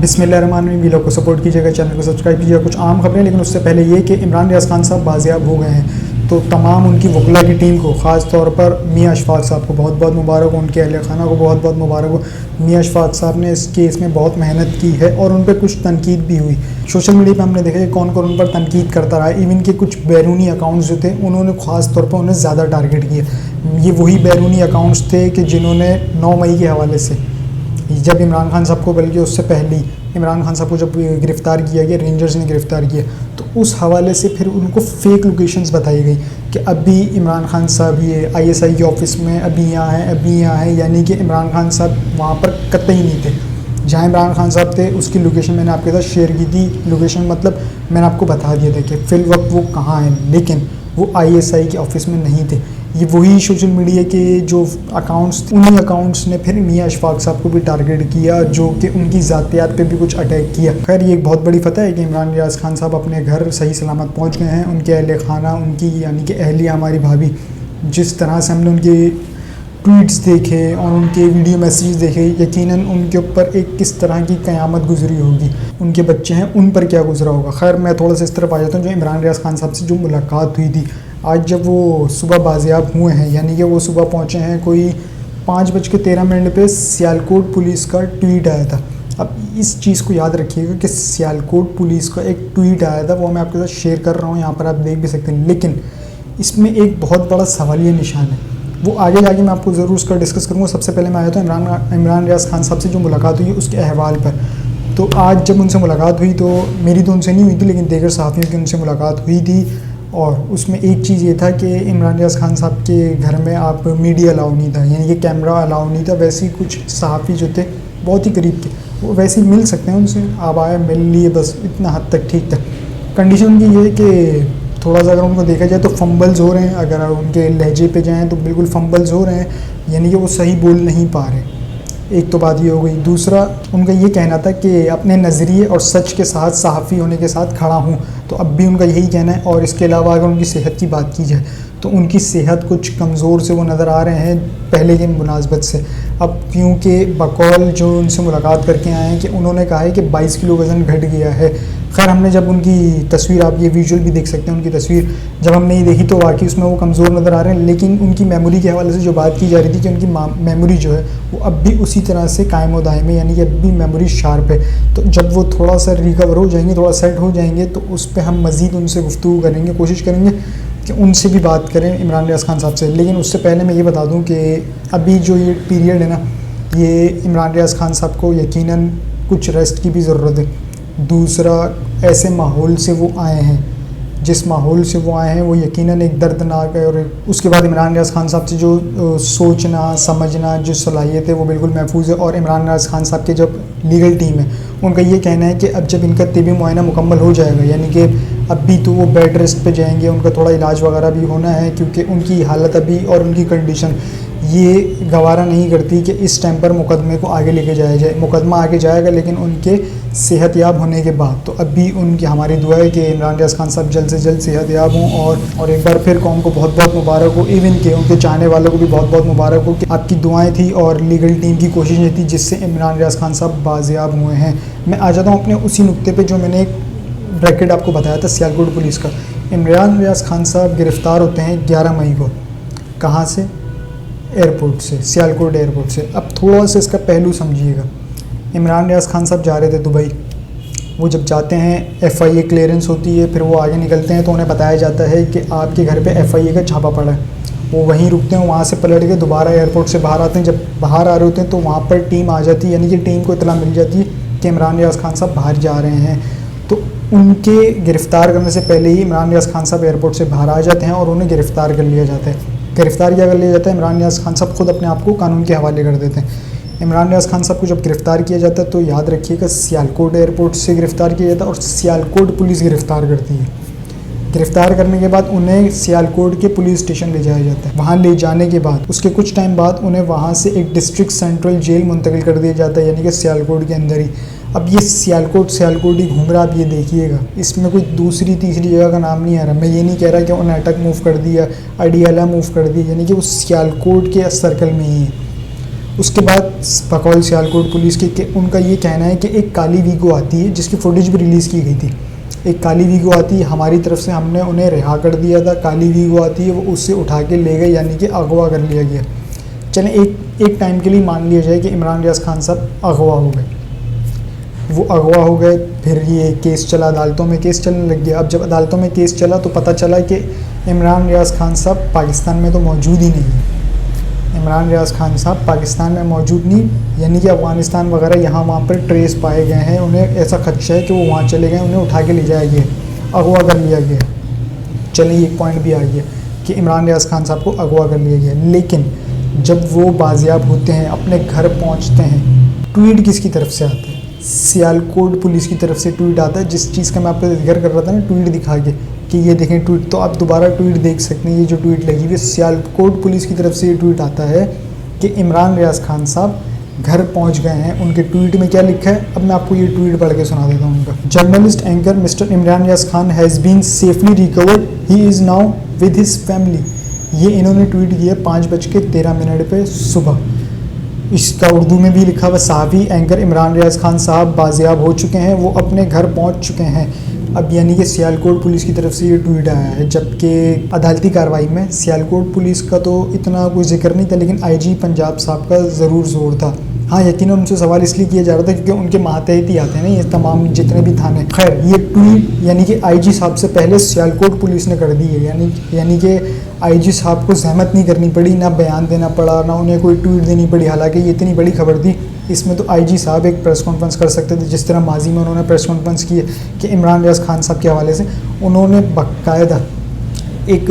बिस्मिल्लाहिर्रहमानिर्रहीम। वीडियो को सपोर्ट कीजिएगा, चैनल को सब्सक्राइब कीजिएगा। कुछ आम खबरें, लेकिन उससे पहले ये कि इमरान रियाज खान साहब बाजियाब हो गए हैं, तो तमाम उनकी वकला की टीम को, ख़ास तौर पर मियां अशफाक साहब को बहुत बहुत मुबारक हो, उनके अहल खाना को बहुत बहुत मुबारक हो। मियां अशफाक साहब ने इस केस में बहुत मेहनत की है और उन पर कुछ तनकीद भी हुई। सोशल मीडिया पर हमने देखा कि कौन कौन उन पर तनकीद करता रहा। इवन के कुछ बैरूनी अकाउंट्स जो थे, उन्होंने ख़ास तौर पर उन्हें ज़्यादा टारगेट किया। ये वही बैरूनी अकाउंट्स थे कि जिन्होंने 9 मई के हवाले से, जब इमरान खान साहब को, बल्कि उससे पहले इमरान खान साहब को जब गिरफ़्तार किया गया, रेंजर्स ने गिरफ़्तार किया, तो उस हवाले से फिर उनको फ़ेक लोकेशंस बताई गई कि अभी इमरान खान साहब ये ISI के ऑफिस में अभी यहाँ है, यानी कि इमरान खान साहब वहाँ पर कतई नहीं थे। जहाँ इमरान खान साहब थे उसकी लोकेशन मैंने आपके साथ शेयर की थी। लोकेशन मतलब मैंने आपको बता दिया था कि फ़िल वक्त वो कहाँ हैं, लेकिन वो ISI के ऑफिस में नहीं थे। ये वही सोशल मीडिया के जो अकाउंट्स थे, उन्हीं अकाउंट्स ने फिर मियां अशफाक साहब को भी टारगेट किया, जो कि उनकी ज़ातियात पे भी कुछ अटैक किया। खैर, ये एक बहुत बड़ी फतह है कि इमरान रियाज खान साहब अपने घर सही सलामत पहुंच गए हैं। उनके अहल खाना, उनकी यानी कि अहलिया, हमारी भाभी, जिस तरह से हमने उनके ट्वीट्स देखे और उनके वीडियो मैसेज देखे, यकीनन उनके ऊपर एक किस तरह की क़यामत गुजरी होगी। उनके बच्चे हैं, उन पर क्या गुजरा होगा। खैर, मैं थोड़ा सा इस तरफ आ जाता हूँ। जो इमरान रियाज खान साहब से जो मुलाकात हुई थी आज, जब वो सुबह बाजियाब हुए हैं, यानी कि वो सुबह पहुँचे हैं कोई 5:13 पे, सियालकोट पुलिस का ट्वीट आया था। अब इस चीज़ को याद रखिएगा कि सियालकोट पुलिस का एक ट्वीट आया था, वो मैं आपके साथ शेयर कर रहा हूँ, यहाँ पर आप देख भी सकते हैं। लेकिन इसमें एक बहुत बड़ा सवालिया निशान है, वो आगे जाके मैं आपको ज़रूर उसका डिस्कस करूँगा। सबसे पहले मैं आया था इमरान रियाज खान साहब से जो मुलाकात हुई उसके अहवाल पर। तो आज जब उनसे मुलाकात हुई, तो मेरी तो उनसे नहीं हुई थी, लेकिन दीगर सहाफ़ियों की उनसे मुलाकात हुई थी। और उसमें एक चीज़ ये था कि इमरान रियाज खान साहब के घर में आप मीडिया अलाउ नहीं था, यानी कि कैमरा अलाउ नहीं था। वैसे ही कुछ सहाफ़ी जो थे बहुत ही करीब के, वो वैसे ही मिल सकते हैं उनसे, आप आए मिल लिए, बस इतना हद तक ठीक था। कंडीशन उनकी ये है कि थोड़ा सा अगर उनको देखा जाए तो फंबल्स हो रहे हैं, अगर उनके लहजे पे जाएँ तो बिल्कुल फंबल्स हो रहे हैं, यानी कि वो सही बोल नहीं पा रहे। एक तो बात ये हो गई। दूसरा, उनका ये कहना था कि अपने नज़रिए और सच के साथ, सहाफ़ी होने के साथ खड़ा हूँ, तो अब भी उनका यही कहना है। और इसके अलावा अगर उनकी सेहत की बात की जाए तो उनकी सेहत कुछ कमज़ोर से वो नज़र आ रहे हैं पहले की मुनासबत से। अब क्योंकि बकौल जो उनसे मुलाकात करके आए हैं कि उन्होंने कहा है कि 22 किलो वज़न घट गया है। खैर, हमने जब उनकी तस्वीर, आप ये विजुअल भी देख सकते हैं, उनकी तस्वीर जब हमने ये देखी तो वाकई उसमें वो कमज़ोर नज़र आ रहे हैं। लेकिन उनकी मेमोरी के हवाले से जो बात की जा रही थी कि उनकी मेमोरी जो है वो अब भी उसी तरह से कायम व दायम है, यानी कि अब भी मेमोरी शार्प है। तो जब वो थोड़ा सा रिकवर हो जाएंगे, थोड़ा सेट हो जाएंगे, तो उस पर हम मज़ीद उनसे गुफ्तगू करेंगे, कोशिश करेंगे कि उनसे भी बात करें, इमरान रियाज खान साहब से। लेकिन उससे पहले मैं ये बता दूं कि अभी जो ये पीरियड है ना, ये इमरान रियाज खान साहब को यकीनन कुछ रेस्ट की भी ज़रूरत है। दूसरा, ऐसे माहौल से वो आए हैं, जिस माहौल से वो आए हैं वो यकीनन एक दर्दनाक है। और उसके बाद इमरान रियाज खान साहब से जो सोचना समझना जो सलाहियत है वो बिल्कुल महफूज है। और इमरान रियाज खान साहब के जब लीगल टीम है, उनका ये कहना है कि अब जब इनका तिबी मुआयना मुकम्मल हो जाएगा, यानी कि अभी तो वो बेड रेस्ट पे जाएंगे, उनका थोड़ा इलाज वगैरह भी होना है, क्योंकि उनकी हालत अभी और उनकी कंडीशन ये गवारा नहीं करती कि इस टाइम पर मुकदमे को आगे लेके जाया जाए। मुकदमा आगे जाएगा, लेकिन उनके सेहतयाब होने के बाद। तो अभी उनकी हमारी दुआ है कि इमरान रियाज खान साहब जल्द से जल्द सेहतयाब हों। और एक बार फिर कौम को बहुत बहुत मुबारक हो, इवन के उनके चाहने वालों को भी बहुत बहुत मुबारक हो कि आपकी दुआएं थी और लीगल टीम की कोशिशें थी, जिससे इमरान रियाज खान साहब बाजियाब हुए हैं। मैं आ जाता हूँ अपने उसी नुक्ते पर जो मैंने एक ब्रैकेट आपको बताया था, सियालकोट पुलिस का। इमरान रियाज खान साहब गिरफ़्तार होते हैं 11 मई को। कहाँ से? एयरपोर्ट से, सियालकोट एयरपोर्ट से। अब थोड़ा सा इसका पहलू समझिएगा। इमरान रियाज खान साहब जा रहे थे दुबई। वो जब जाते हैं FIA क्लियरेंस होती है, फिर वो आगे निकलते हैं तो उन्हें बताया जाता है कि आपके घर पे FIA का छापा पड़ा है। वो वहीं रुकते हैं, वहाँ से पलट के दोबारा एयरपोर्ट से बाहर आते हैं। जब बाहर आ रहे होते हैं तो वहाँ पर टीम आ जाती है, यानी कि टीम को इतला मिल जाती है कि इमरान रियाज खान साहब बाहर जा रहे हैं। तो उनके गिरफ़्तार करने से पहले ही इमरान रियाज खान साहब एयरपोर्ट से बाहर आ जाते हैं और उन्हें गिरफ़्तार कर लिया जाता है। गिरफ़्तार किया कर लिया जाता है। इमरान रियाज खान साहब खुद अपने आप को कानून के हवाले कर देते हैं। इमरान रियाज खान साहब को जब गिरफ़्तार किया जाता है तो याद रखिएगा, सियालकोट एयरपोर्ट से गिरफ़्तार किया जाता है और सियालकोट पुलिस गिरफ़्तार करती है। गिरफ़्तार करने के बाद उन्हें सियालकोट के पुलिस स्टेशन ले जाया जाता है। वहाँ ले जाने के बाद उसके कुछ टाइम बाद उन्हें वहाँ से एक डिस्ट्रिक्ट सेंट्रल जेल मुंतकिल कर दिया जाता है, यानी कि सियालकोट के अंदर ही। अब ये सियालकोट ही घूम रहा, आप ये देखिएगा, इसमें कोई दूसरी तीसरी जगह का नाम नहीं आ रहा। मैं ये नहीं कह रहा कि उन्हें अटक मूव कर दिया, अडियाला मूव कर दिया, यानी कि वो सियालकोट के सर्कल में ही है। उसके बाद बकौल सियालकोट पुलिस के उनका ये कहना है कि एक काली वीगो आती है जिसकी फुटेज भी रिलीज़ की गई थी। एक काली वीगो आती है, हमारी तरफ से हमने उन्हें रिहा कर दिया था। काली वीगो आती है, वो उससे उठा के ले गए, यानी कि अगवा कर लिया गया। चलें एक टाइम के लिए मान लिया जाए कि इमरान रियाज खान साहब अगवा हो गए, वो अगवा हो गए। फिर ये केस चला, अदालतों में केस चलने लग गया। अब जब अदालतों में केस चला तो पता चला कि इमरान रियाज खान साहब पाकिस्तान में तो मौजूद ही नहीं है। इमरान रियाज खान साहब पाकिस्तान में मौजूद नहीं, यानी कि अफ़गानिस्तान वगैरह यहाँ वहाँ पर ट्रेस पाए गए हैं। उन्हें ऐसा खदशा है कि वो वहाँ चले गए, उन्हें उठा के ले जाया गया, अगवा कर लिया गया। चलिए एक पॉइंट भी आ गया कि इमरान रियाज खान साहब को अगवा कर लिया गया। लेकिन जब वो बाजियाब होते हैं, अपने घर पहुँचते हैं, ट्वीट किसकी तरफ से आता है? सियालकोट पुलिस की तरफ से ट्वीट आता है, जिस चीज़ का मैं आपको जिक्र कर रहा था ना, ट्वीट दिखा के कि ये देखें ट्वीट। तो आप दोबारा ट्वीट देख सकते हैं, ये जो ट्वीट लगी हुई सियालकोट पुलिस की तरफ से ये ट्वीट आता है कि इमरान रियाज खान साहब घर पहुंच गए हैं। उनके ट्वीट में क्या लिखा है, अब मैं आपको ये ट्वीट पढ़ के सुना देता हूँ उनका। Journalist anchor Mr Imran Riyaz Khan has been safely recovered, he is now with his family. ये इन्होंने ट्वीट किया 5:13 पे सुबह। इसका उर्दू में भी लिखा हुआ, सहाफ़ी एंकर इमरान रियाज खान साहब बाजियाब हो चुके हैं, वो अपने घर पहुंच चुके हैं। अब यानी कि सियालकोट पुलिस की तरफ से ये ट्वीट आया है, जबकि अदालती कार्रवाई में सियालकोट पुलिस का तो इतना कोई जिक्र नहीं था, लेकिन आईजी पंजाब साहब का ज़रूर जोर था। हाँ, यकीनन उनसे सवाल इसलिए किया जा रहा था क्योंकि उनके मातहत ही आते हैं ना ये तमाम जितने भी थाने। खैर, ये ट्वीट यानी कि आईजी साहब से पहले सियालकोट पुलिस ने कर दी है, यानी कि आईजी साहब को जहमत नहीं करनी पड़ी, ना बयान देना पड़ा, ना उन्हें कोई ट्वीट देनी पड़ी। हालांकि ये इतनी बड़ी खबर थी, इसमें तो आईजी साहब एक प्रेस कॉन्फ्रेंस कर सकते थे, जिस तरह माजी में उन्होंने प्रेस कॉन्फ्रेंस की है कि इमरान रियाज खान साहब के हवाले से उन्होंने बाकायदा एक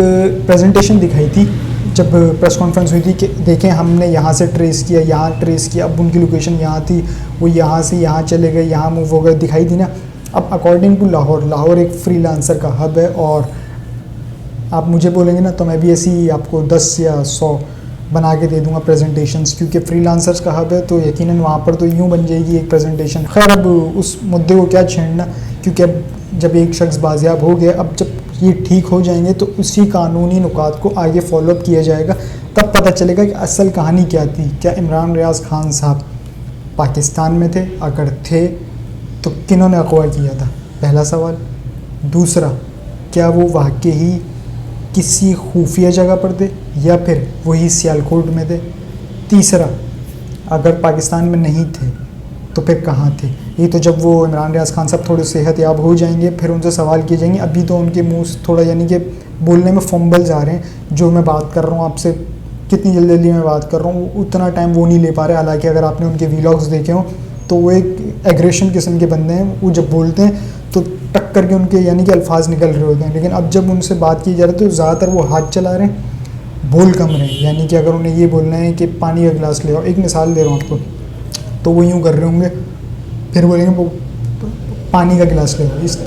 प्रेजेंटेशन दिखाई थी जब प्रेस कॉन्फ्रेंस हुई थी कि देखें हमने यहाँ से ट्रेस किया, यहाँ ट्रेस किया, अब उनकी लोकेशन यहाँ थी, वो यहाँ से यहाँ चले गए, यहाँ मूव हो गए, दिखाई थी ना। अब अकॉर्डिंग टू लाहौर एक फ्रीलांसर का हब है, और आप मुझे बोलेंगे ना तो मैं भी ऐसी आपको 10 या 100 बना के दे दूंगा प्रेजेंटेशंस, क्योंकि फ्रीलांसर्स का हब है तो यकीनन वहाँ पर तो यूँ बन जाएगी एक प्रेजेंटेशन। खैर, अब उस मुद्दे को क्या छेड़ना, क्योंकि अब जब एक शख्स बाजियाब हो गया, अब जब ये ठीक हो जाएंगे तो उसी कानूनी नुकात को आगे फॉलोअप किया जाएगा, तब पता चलेगा कि असल कहानी क्या थी। क्या इमरान रियाज खान साहब पाकिस्तान में थे? अगर थे तो किन्होंने अगवा किया था? पहला सवाल। दूसरा, क्या वो वाकई ही किसी खुफिया जगह पर थे या फिर वही सियालकोट में थे? तीसरा, अगर पाकिस्तान में नहीं थे तो फिर कहाँ थे? ये तो जब वो इमरान रियाज खान साहब थोड़े सेहत याब हो जाएंगे फिर उनसे सवाल किए जाएंगे। अभी तो उनके मुंह से थोड़ा यानी कि बोलने में फंबल्स आ रहे हैं। जो मैं बात कर रहा हूँ आपसे, कितनी जल्दी मैं बात कर रहा हूँ, उतना टाइम वो नहीं ले पा रहे। हालांकि अगर आपने उनके वीलॉग्स देखे हों तो वो एक एग्रेशन किस्म के बंदे हैं। वो जब बोलते हैं तो टक करके उनके यानी कि अल्फाज निकल रहे होते हैं, लेकिन अब जब उनसे बात की जा रही है तो ज़्यादातर वो हाथ चला रहे हैं, बोल कम रहे हैं। यानी कि अगर उन्हें ये बोलना है कि पानी का गिलास ले आओ, एक मिसाल दे रहा हूँ आपको, तो वो यूँ कर रहे होंगे, फिर बोलेंगे वो पानी का गिलास ले आओ। इस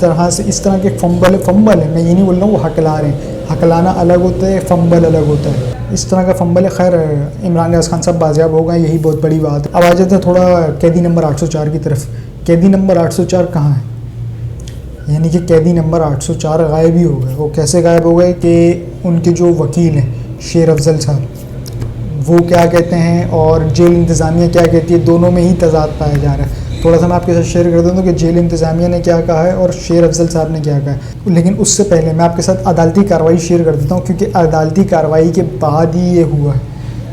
तरह के फंबल है। मैं ये नहीं बोल रहा हूँ वो हकला रहे हैं, हकलाना अलग होता है, फंबल अलग होता है। इस तरह का फंबल है। खैर, इमरान रियाज खान साहब बाजियाब हो गए, यही बहुत बड़ी बात है। अब आ जाते हैं थोड़ा कैदी नंबर 804 की तरफ। कैदी नंबर 804 कहाँ है? यानी कि कैदी नंबर 804 गायब ही हो गए। वो कैसे गायब हो गए कि उनके जो वकील हैं शेर अफजल साहब, वो क्या कहते हैं और जेल इंतज़ामिया क्या कहती है, दोनों में ही तजाद पाया जा रहा है। थोड़ा सा मैं आपके साथ शेयर कर दूँ कि जेल इंतज़ामिया ने क्या कहा है और शेर अफजल साहब ने क्या कहा है। लेकिन उससे पहले मैं आपके साथ अदालती कार्रवाई शेयर कर देता हूँ, क्योंकि अदालती कार्रवाई के बाद ही ये हुआ है।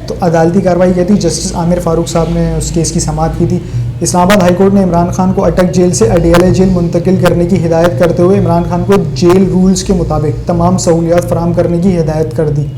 तो अदालती कार्रवाई क्या थी? जस्टिस आमिर फ़ारूक साहब ने उस केस की समाअत की थी। इस्लामाबाद हाई कोर्ट ने इमरान खान को अटक जेल से अडियाला जेल मुंतकिल करने की हिदायत करते हुए इमरान खान को जेल रूल्स के मुताबिक तमाम सहूलियात फराहम करने की हिदायत कर दी।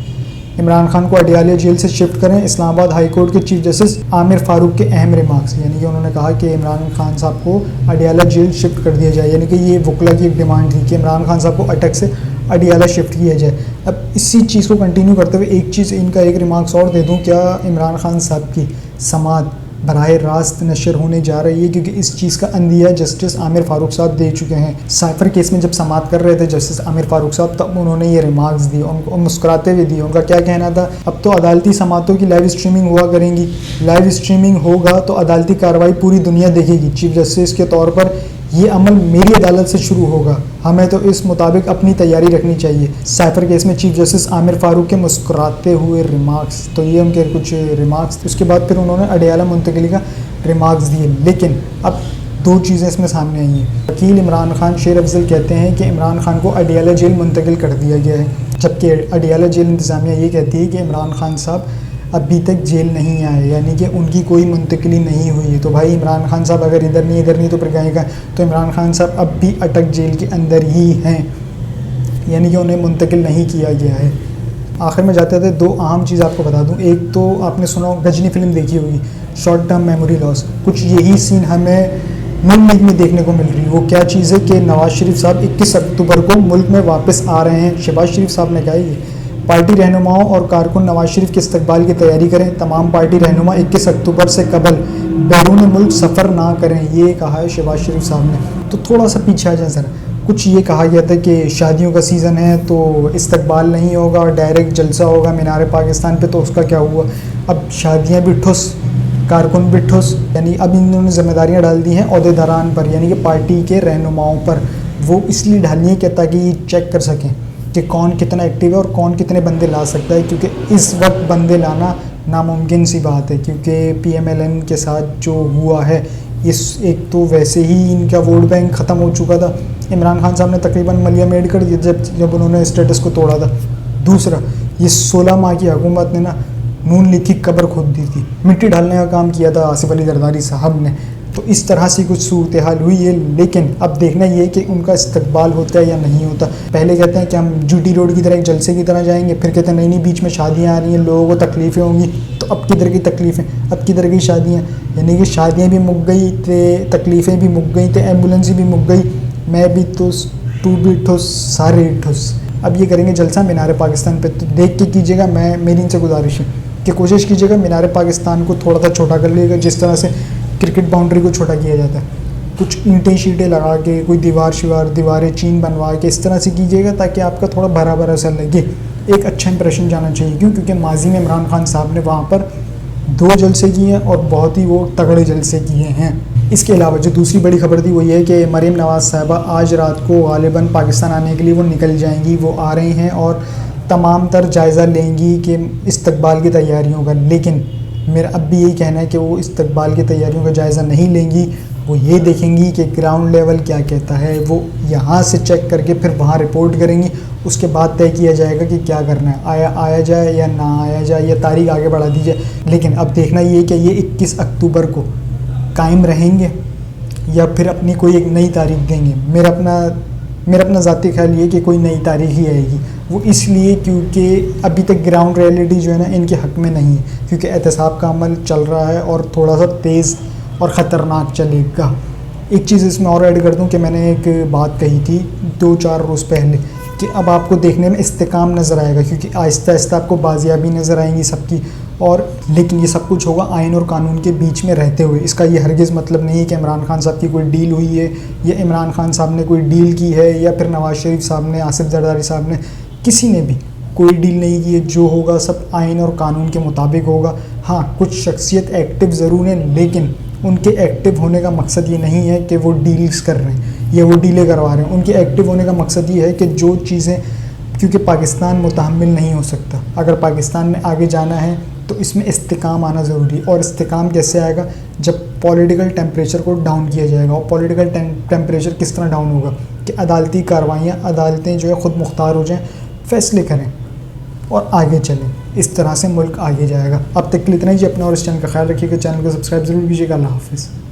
इमरान खान को अडियाला जेल से शिफ्ट करें। इस्लामाबाद हाई कोर्ट के चीफ जस्टिस आमिर फ़ारूक के अहम रिमार्क्स, यानी कि उन्होंने कहा कि इमरान खान साहब को अडियाला जेल शिफ्ट कर दिया जाए। यानी कि ये वकला की एक डिमांड थी कि इमरान खान साहब को अटक से अडियाला शिफ्ट किया जाए। अब इसी चीज़ को कंटिन्यू करते हुए एक चीज़ इनका एक रिमार्क्स और दे दूँ, क्या इमरान खान साहब की समाअत बराह रास्त नशर होने जा रही है, क्योंकि इस चीज़ का अंदिया जस्टिस आमिर फ़ारूक साहब दे चुके हैं। साइफर केस में जब समाअत कर रहे थे जस्टिस आमिर फ़ारूक साहब, तब उन्होंने ये रिमार्क्स दिए, उनको मुस्कुराते हुए दिए। उनका क्या कहना था? अब तो अदालती समाअतों की लाइव स्ट्रीमिंग हुआ करेंगी, लाइव स्ट्रीमिंग होगा तो अदालती कार्रवाई पूरी दुनिया देखेगी। चीफ जस्टिस के तौर पर ये अमल मेरी अदालत से शुरू होगा, हमें तो इस मुताबिक अपनी तैयारी रखनी चाहिए। साइफर केस में चीफ जस्टिस आमिर फारूक के मुस्कुराते हुए रिमार्क्स, तो ये उनके कुछ रिमार्क्स। उसके बाद फिर उन्होंने अडयाला मुंतकली का रिमार्क्स दिए। लेकिन अब दो चीज़ें इसमें सामने आई हैं। वकील इमरान खान शेर अफजल कहते हैं कि इमरान खान को अडयाला जेल मुंतकिल कर दिया गया है, जबकि अडयाला जेल इंतज़ामिया ये कहती है कि इमरान खान साहब अभी तक जेल नहीं आए, यानी कि उनकी कोई मुंतकिली नहीं हुई है। तो भाई इमरान खान साहब अगर इधर नहीं तो फिर कहेगा, तो इमरान खान साहब अब भी अटक जेल के अंदर ही हैं, यानी कि उन्हें मुंतकिल नहीं किया गया है। आखिर में जाते थे दो अहम चीज़ आपको बता दूं। एक तो आपने सुना गजनी फिल्म देखी होगी, शॉर्ट टर्म मेमोरी लॉस। कुछ यही सीन हमें नून लीग में देखने को मिल रही है। वो क्या चीज़ है कि नवाज शरीफ साहब 21 अक्टूबर को मुल्क में वापस आ रहे हैं। शहबाज शरीफ साहब ने कहा ये पार्टी रहनुमाओं और कारकुन नवाज शरीफ के इस्तकबाल की तैयारी करें। तमाम पार्टी रहनुमा 21 अक्टूबर से कबल बैरून मुल्क सफ़र ना करें, ये कहा है शहबाज शरीफ साहब ने। तो थोड़ा सा पीछे आ जाए ज़रा। कुछ ये कहा गया था कि शादियों का सीज़न है तो इस्तकबाल नहीं होगा और डायरेक्ट जलसा होगा मीनार पाकिस्तान पे, तो उसका क्या हुआ? अब शादियाँ भी ठुस, कारकुन भी ठुस, यानी अब इन्होंने जिम्मेदारियाँ डाल दी हैं अहदेदारान पर, यानी कि पार्टी के रहनुमाओं पर। वो इसलिए डालनी है कि ताकि चेक कर सकें कि कौन कितना एक्टिव है और कौन कितने बंदे ला सकता है, क्योंकि इस वक्त बंदे लाना नामुमकिन सी बात है। क्योंकि PMLN के साथ जो हुआ है, इस एक तो वैसे ही इनका वोट बैंक ख़त्म हो चुका था। इमरान खान साहब ने तकरीबन मलिया मेड कर दिया जब उन्होंने स्टेटस को तोड़ा था। दूसरा, ये 16 माह की हुकूमत ने ना नून लीग की कब्र खोद दी थी, मिट्टी डालने का काम किया था आसिफ अली जरदारी साहब ने। तो इस तरह से कुछ सूरत हाल हुई है। लेकिन अब देखना ये है कि उनका इस्तकबाल होता है या नहीं होता। पहले कहते हैं कि हम GT रोड की तरह एक जलसे की तरह जाएंगे, फिर कहते हैं नहीं बीच में शादियाँ आ रही हैं, लोगों को तकलीफ़ें होंगी। तो अब किधर की तकलीफ़ें, अब किधर की शादियाँ? यानी कि शादियाँ भी मुक गई थे, तकलीफ़ें भी मुक गई थे, एम्बुलेंस भी मुक गई, मैं भी ठुस, तू भी ठुस, सारे ठुस। अब ये करेंगे जलसा मीनार पाकिस्तान पे, तो देख के कीजिएगा। मेरी इनसे गुजारिश है कि कोशिश कीजिएगा मीनार पाकिस्तान को थोड़ा सा छोटा कर लीजिएगा, जिस तरह से क्रिकेट बाउंड्री को छोटा किया जाता है। कुछ ईंटें शीटें लगा के, कोई दीवारें चीन बनवा के इस तरह से कीजिएगा ताकि आपका थोड़ा भरा भरा सा लगे, एक अच्छा इंप्रेशन जाना चाहिए। क्योंकि माजी में इमरान खान साहब ने वहाँ पर 2 जलसे किए हैं और बहुत ही वो तगड़े जलसे किए हैं। इसके अलावा जो दूसरी बड़ी खबर थी वो ये है कि मरीम नवाज़ साहिबा आज रात को गालिबन पाकिस्तान आने के लिए वो निकल जाएंगी, वो आ रही हैं और तमाम तर जायज़ा लेंगी कि इस्तकबाल की तैयारियों का। लेकिन मेरा अब भी यही कहना है कि वो इस्तकबाल की तैयारियों का जायज़ा नहीं लेंगी, वो ये देखेंगी कि ग्राउंड लेवल क्या कहता है, वो यहाँ से चेक करके फिर वहाँ रिपोर्ट करेंगी। उसके बाद तय किया जाएगा कि क्या करना है, आया जाए या ना आया जाए, या तारीख आगे बढ़ा दी जाए। लेकिन अब देखना ये कि ये 21 अक्टूबर को कायम रहेंगे या फिर अपनी कोई एक नई तारीख देंगे। मेरा अपना ज़ाती ख्याल ये कि कोई नई तारीख ही आएगी। वो इसलिए क्योंकि अभी तक ग्राउंड रियलिटी जो है ना इनके हक़ में नहीं है, क्योंकि एहतसाब का अमल चल रहा है और थोड़ा सा तेज़ और ख़तरनाक चलेगा। एक चीज़ इसमें और ऐड कर दूं कि मैंने एक बात कही थी 2-4 रोज़ पहले कि अब आपको देखने में इस्तेकाम नज़र आएगा, क्योंकि आहिस्ता आहिस्ता आपको बाजियाबी नज़र आएंगी सबकी। और लेकिन ये सब कुछ होगा आइन और कानून के बीच में रहते हुए। इसका ये हरगिज़ मतलब नहीं है कि इमरान खान साहब की कोई डील हुई है या इमरान खान साहब ने कोई डील की है या फिर नवाज़ शरीफ साहब ने, आसिफ जरदारी साहब ने, किसी ने भी कोई डील नहीं की है। जो होगा सब आइन और कानून के मुताबिक होगा। हाँ, कुछ शख्सियत एक्टिव ज़रूर हैं, लेकिन उनके एक्टिव होने का मकसद ये नहीं है कि वो डील्स कर रहे हैं या वो डीलें करवा रहे हैं। उनके एक्टिव होने का मकसद ये है कि जो चीज़ें, क्योंकि पाकिस्तान मुतहम्मिल नहीं हो सकता, अगर पाकिस्तान ने आगे जाना है तो इसमें इस्तेकाम आना ज़रूरी है। और इस्तेकाम कैसे आएगा? जब पॉलिटिकल टेम्परेचर को डाउन किया जाएगा। और पॉलिटिकल टेम्परेचर किस तरह डाउन होगा कि अदालती कार्रवाइयाँ, अदालतें जो है ख़ुद मुख्तार हो जाएँ, फ़ैसले करें और आगे चलें। इस तरह से मुल्क आगे जाएगा। अब तक के लिए इतना ही। अपना और इस चैनल का ख्याल रखिएगा। चैनल को सब्सक्राइब ज़रूर कीजिएगा। अल्लाह हाफ़िज़।